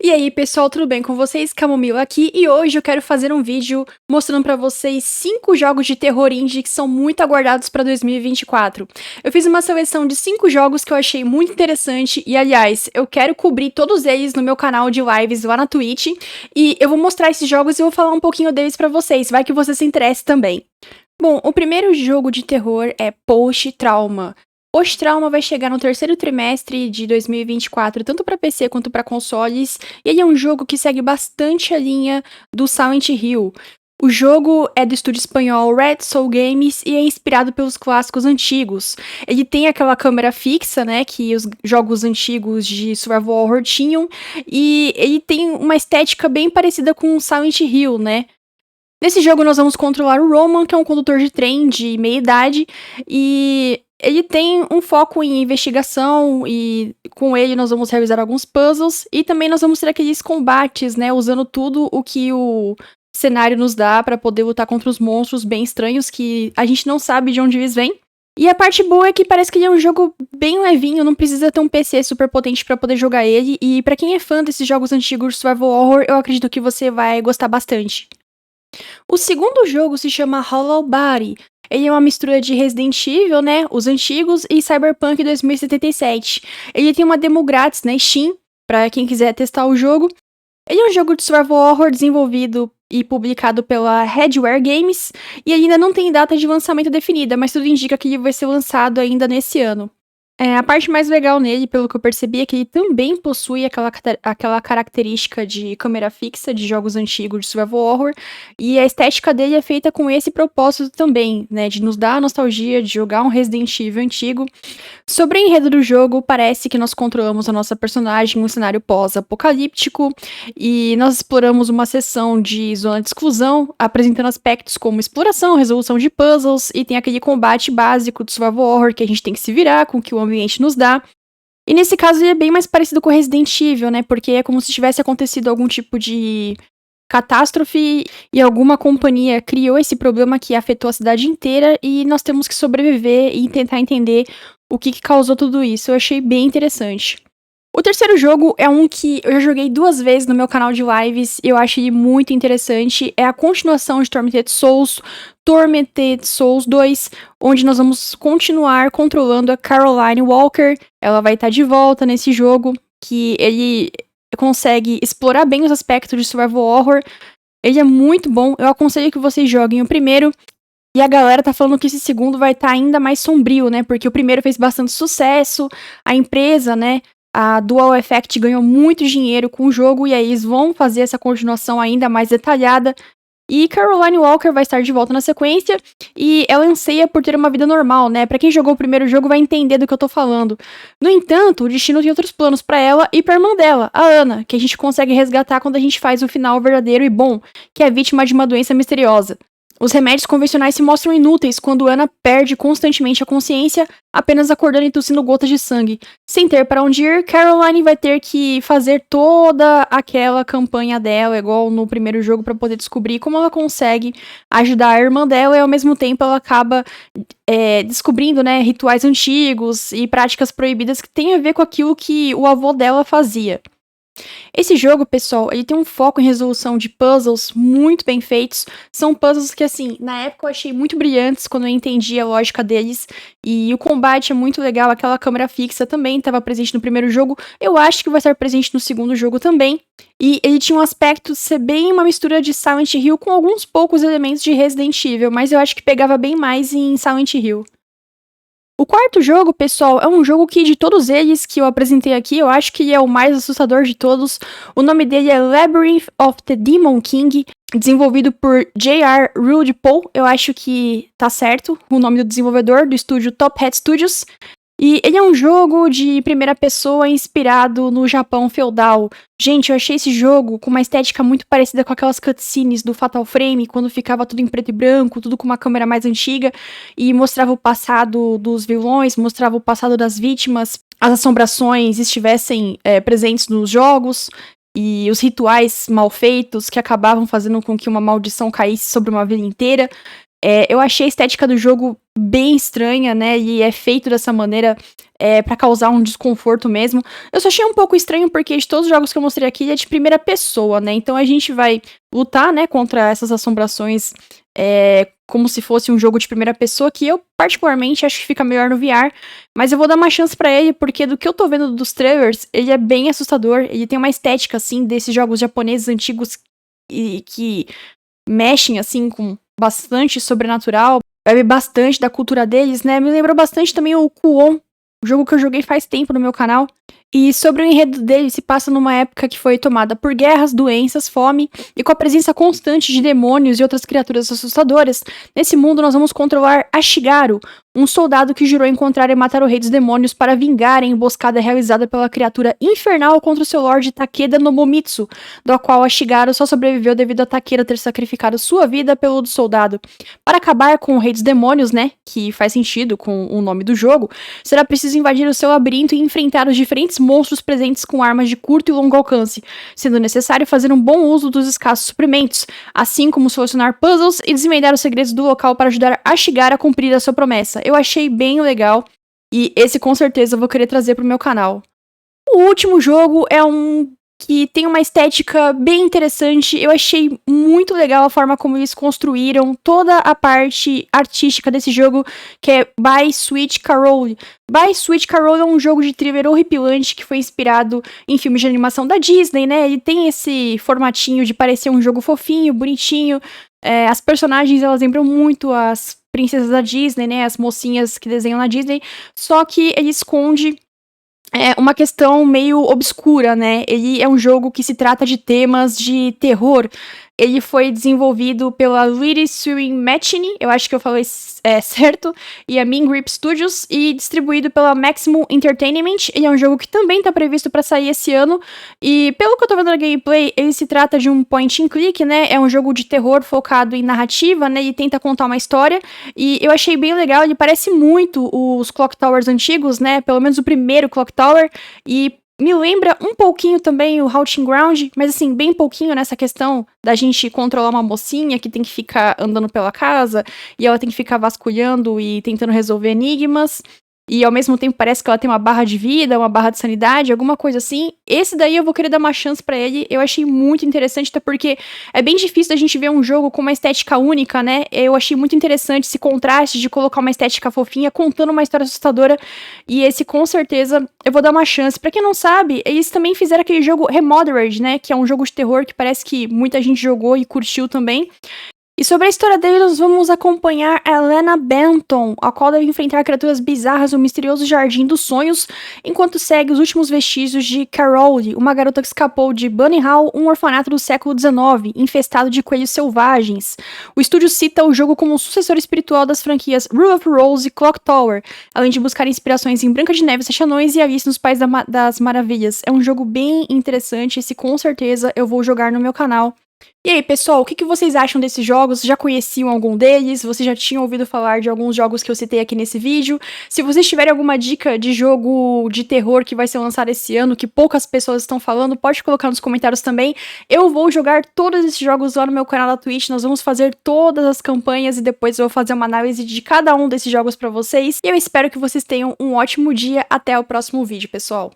E aí, pessoal, tudo bem com vocês? Camomila aqui, e hoje eu quero fazer um vídeo mostrando pra vocês 5 jogos de terror indie que são muito aguardados pra 2024. Eu fiz uma seleção de 5 jogos que eu achei muito interessante e, aliás, eu quero cobrir todos eles no meu canal de lives lá na Twitch, e eu vou mostrar esses jogos e eu vou falar um pouquinho deles pra vocês, vai que você se interesse também. Bom, o primeiro jogo de terror é Post Trauma. Post Trauma vai chegar no terceiro trimestre de 2024, tanto para PC quanto para consoles, e ele é um jogo que segue bastante a linha do Silent Hill. O jogo é do estúdio espanhol Red Soul Games e é inspirado pelos clássicos antigos. Ele tem aquela câmera fixa, né, que os jogos antigos de survival horror tinham, e ele tem uma estética bem parecida com Silent Hill, né? Nesse jogo nós vamos controlar o Roman, que é um condutor de trem de meia-idade, e ele tem um foco em investigação, e com ele nós vamos realizar alguns puzzles, e também nós vamos ter aqueles combates, né, usando tudo o que o cenário nos dá para poder lutar contra os monstros bem estranhos, que a gente não sabe de onde eles vêm. E a parte boa é que parece que ele é um jogo bem levinho, não precisa ter um PC super potente para poder jogar ele, e para quem é fã desses jogos antigos de survival horror, eu acredito que você vai gostar bastante. O segundo jogo se chama Hollow Body. Ele é uma mistura de Resident Evil, né, os antigos, e Cyberpunk 2077. Ele tem uma demo grátis na Steam, pra quem quiser testar o jogo. Ele é um jogo de survival horror desenvolvido e publicado pela Redware Games, e ele ainda não tem data de lançamento definida, mas tudo indica que ele vai ser lançado ainda nesse ano. A parte mais legal nele, pelo que eu percebi, é que ele também possui aquela característica de câmera fixa de jogos antigos de survival horror, e a estética dele é feita com esse propósito também, né, de nos dar a nostalgia de jogar um Resident Evil antigo. Sobre o enredo do jogo, parece que nós controlamos a nossa personagem em um cenário pós-apocalíptico, e nós exploramos uma seção de zona de exclusão, apresentando aspectos como exploração, resolução de puzzles, e tem aquele combate básico de survival horror que a gente tem que se virar com o que o ambiente nos dá. E nesse caso ele é bem mais parecido com Resident Evil, né? Porque é como se tivesse acontecido algum tipo de catástrofe e alguma companhia criou esse problema que afetou a cidade inteira e nós temos que sobreviver e tentar entender o que causou tudo isso. Eu achei bem interessante. O terceiro jogo é um que eu já joguei 2 vezes no meu canal de lives e eu acho ele muito interessante. É a continuação de Tormented Souls, Tormented Souls 2, onde nós vamos continuar controlando a Caroline Walker. Ela vai estar de volta nesse jogo, que ele consegue explorar bem os aspectos de survival horror. Ele é muito bom, eu aconselho que vocês joguem o primeiro. E a galera tá falando que esse segundo vai estar ainda mais sombrio, né? Porque o primeiro fez bastante sucesso, a empresa, né? A Dual Effect ganhou muito dinheiro com o jogo e aí eles vão fazer essa continuação ainda mais detalhada. E Caroline Walker vai estar de volta na sequência e ela anseia por ter uma vida normal, né? Pra quem jogou o primeiro jogo vai entender do que eu tô falando. No entanto, o destino tem outros planos pra ela e pra irmã dela, a Ana, que a gente consegue resgatar quando a gente faz o final verdadeiro e bom, que é vítima de uma doença misteriosa. Os remédios convencionais se mostram inúteis quando Ana perde constantemente a consciência, apenas acordando e tossindo gotas de sangue. Sem ter para onde ir, Caroline vai ter que fazer toda aquela campanha dela, igual no primeiro jogo, para poder descobrir como ela consegue ajudar a irmã dela e ao mesmo tempo ela acaba descobrindo, né, rituais antigos e práticas proibidas que têm a ver com aquilo que o avô dela fazia. Esse jogo, pessoal, ele tem um foco em resolução de puzzles muito bem feitos. São puzzles que, assim, na época eu achei muito brilhantes quando eu entendi a lógica deles. E o combate é muito legal, aquela câmera fixa também estava presente no primeiro jogo. Eu acho que vai estar presente no segundo jogo também. E ele tinha um aspecto de ser bem uma mistura de Silent Hill com alguns poucos elementos de Resident Evil, mas eu acho que pegava bem mais em Silent Hill. O quarto jogo, pessoal, é um jogo que de todos eles que eu apresentei aqui, eu acho que ele é o mais assustador de todos. O nome dele é Labyrinth of the Demon King, desenvolvido por J.R. Rudepole, eu acho que tá certo o nome do desenvolvedor, do estúdio Top Hat Studios. E ele é um jogo de primeira pessoa inspirado no Japão feudal. Gente, eu achei esse jogo com uma estética muito parecida com aquelas cutscenes do Fatal Frame, quando ficava tudo em preto e branco, tudo com uma câmera mais antiga, e mostrava o passado dos vilões, mostrava o passado das vítimas, as assombrações estivessem presentes nos jogos, e os rituais mal feitos que acabavam fazendo com que uma maldição caísse sobre uma vila inteira. Eu achei a estética do jogo bem estranha, né? E é feito dessa maneira pra causar um desconforto mesmo. Eu só achei um pouco estranho porque de todos os jogos que eu mostrei aqui é de primeira pessoa, né? Então a gente vai lutar, né, contra essas assombrações como se fosse um jogo de primeira pessoa, que eu particularmente acho que fica melhor no VR, mas eu vou dar uma chance pra ele, porque do que eu tô vendo dos trailers, ele é bem assustador, ele tem uma estética, assim, desses jogos japoneses antigos e que mexem, assim, com bastante sobrenatural, bebe bastante da cultura deles, né? Me lembrou bastante também o Kuon, um jogo que eu joguei faz tempo no meu canal. E sobre o enredo dele, se passa numa época que foi tomada por guerras, doenças, fome e com a presença constante de demônios e outras criaturas assustadoras. Nesse mundo, nós vamos controlar Ashigaru, um soldado que jurou encontrar e matar o rei dos demônios para vingar a emboscada realizada pela criatura infernal contra o seu lorde Takeda no Momitsu, do qual Ashigaru só sobreviveu devido a Takeda ter sacrificado sua vida pelo do soldado. Para acabar com o rei dos demônios, né, que faz sentido com o nome do jogo, será preciso invadir o seu labirinto e enfrentar os diferentes monstros presentes com armas de curto e longo alcance, sendo necessário fazer um bom uso dos escassos suprimentos, assim como solucionar puzzles e desvendar os segredos do local para ajudar Ashigaru a cumprir a sua promessa. Eu achei bem legal e esse com certeza eu vou querer trazer pro meu canal. O último jogo é um que tem uma estética bem interessante. Eu achei muito legal a forma como eles construíram toda a parte artística desse jogo, que é By Sweet Carole. By Sweet Carole é um jogo de thriller horripilante que foi inspirado em filmes de animação da Disney, né? Ele tem esse formatinho de parecer um jogo fofinho, bonitinho. As personagens, elas lembram muito as princesas da Disney, né? As mocinhas que desenham na Disney. Só que ele esconde uma questão meio obscura, né? Ele é um jogo que se trata de temas de terror. Ele foi desenvolvido pela Lily Surin Machini, eu acho que eu falei certo, e a Mean Grip Studios, e distribuído pela Maximum Entertainment. Ele é um jogo que também tá previsto pra sair esse ano, e pelo que eu tô vendo na gameplay, ele se trata de um point and click, né? É um jogo de terror focado em narrativa, né? Ele tenta contar uma história, e eu achei bem legal, ele parece muito os Clock Towers antigos, né? Pelo menos o primeiro Clock Tower, e me lembra um pouquinho também o Haunting Ground, mas assim, bem pouquinho nessa questão da gente controlar uma mocinha que tem que ficar andando pela casa e ela tem que ficar vasculhando e tentando resolver enigmas. E ao mesmo tempo parece que ela tem uma barra de vida, uma barra de sanidade, alguma coisa assim. Esse daí eu vou querer dar uma chance pra ele. Eu achei muito interessante, até porque é bem difícil da gente ver um jogo com uma estética única, né? Eu achei muito interessante esse contraste de colocar uma estética fofinha contando uma história assustadora. E esse, com certeza, eu vou dar uma chance. Pra quem não sabe, eles também fizeram aquele jogo Remothered, né? Que é um jogo de terror que parece que muita gente jogou e curtiu também. E sobre a história dele, nós vamos acompanhar a Elena Benton, a qual deve enfrentar criaturas bizarras no misterioso Jardim dos Sonhos, enquanto segue os últimos vestígios de Carole, uma garota que escapou de Bunny Hall, um orfanato do século XIX, infestado de coelhos selvagens. O estúdio cita o jogo como um sucessor espiritual das franquias Rule of Rose e Clock Tower, além de buscar inspirações em Branca de Neve e Sete Anões e Alice nos Países das Maravilhas. É um jogo bem interessante, esse com certeza eu vou jogar no meu canal. E aí, pessoal, o que vocês acham desses jogos? Já conheciam algum deles? Vocês já tinham ouvido falar de alguns jogos que eu citei aqui nesse vídeo? Se vocês tiverem alguma dica de jogo de terror que vai ser lançado esse ano, que poucas pessoas estão falando, pode colocar nos comentários também. Eu vou jogar todos esses jogos lá no meu canal da Twitch, nós vamos fazer todas as campanhas e depois eu vou fazer uma análise de cada um desses jogos pra vocês. E eu espero que vocês tenham um ótimo dia. Até o próximo vídeo, pessoal!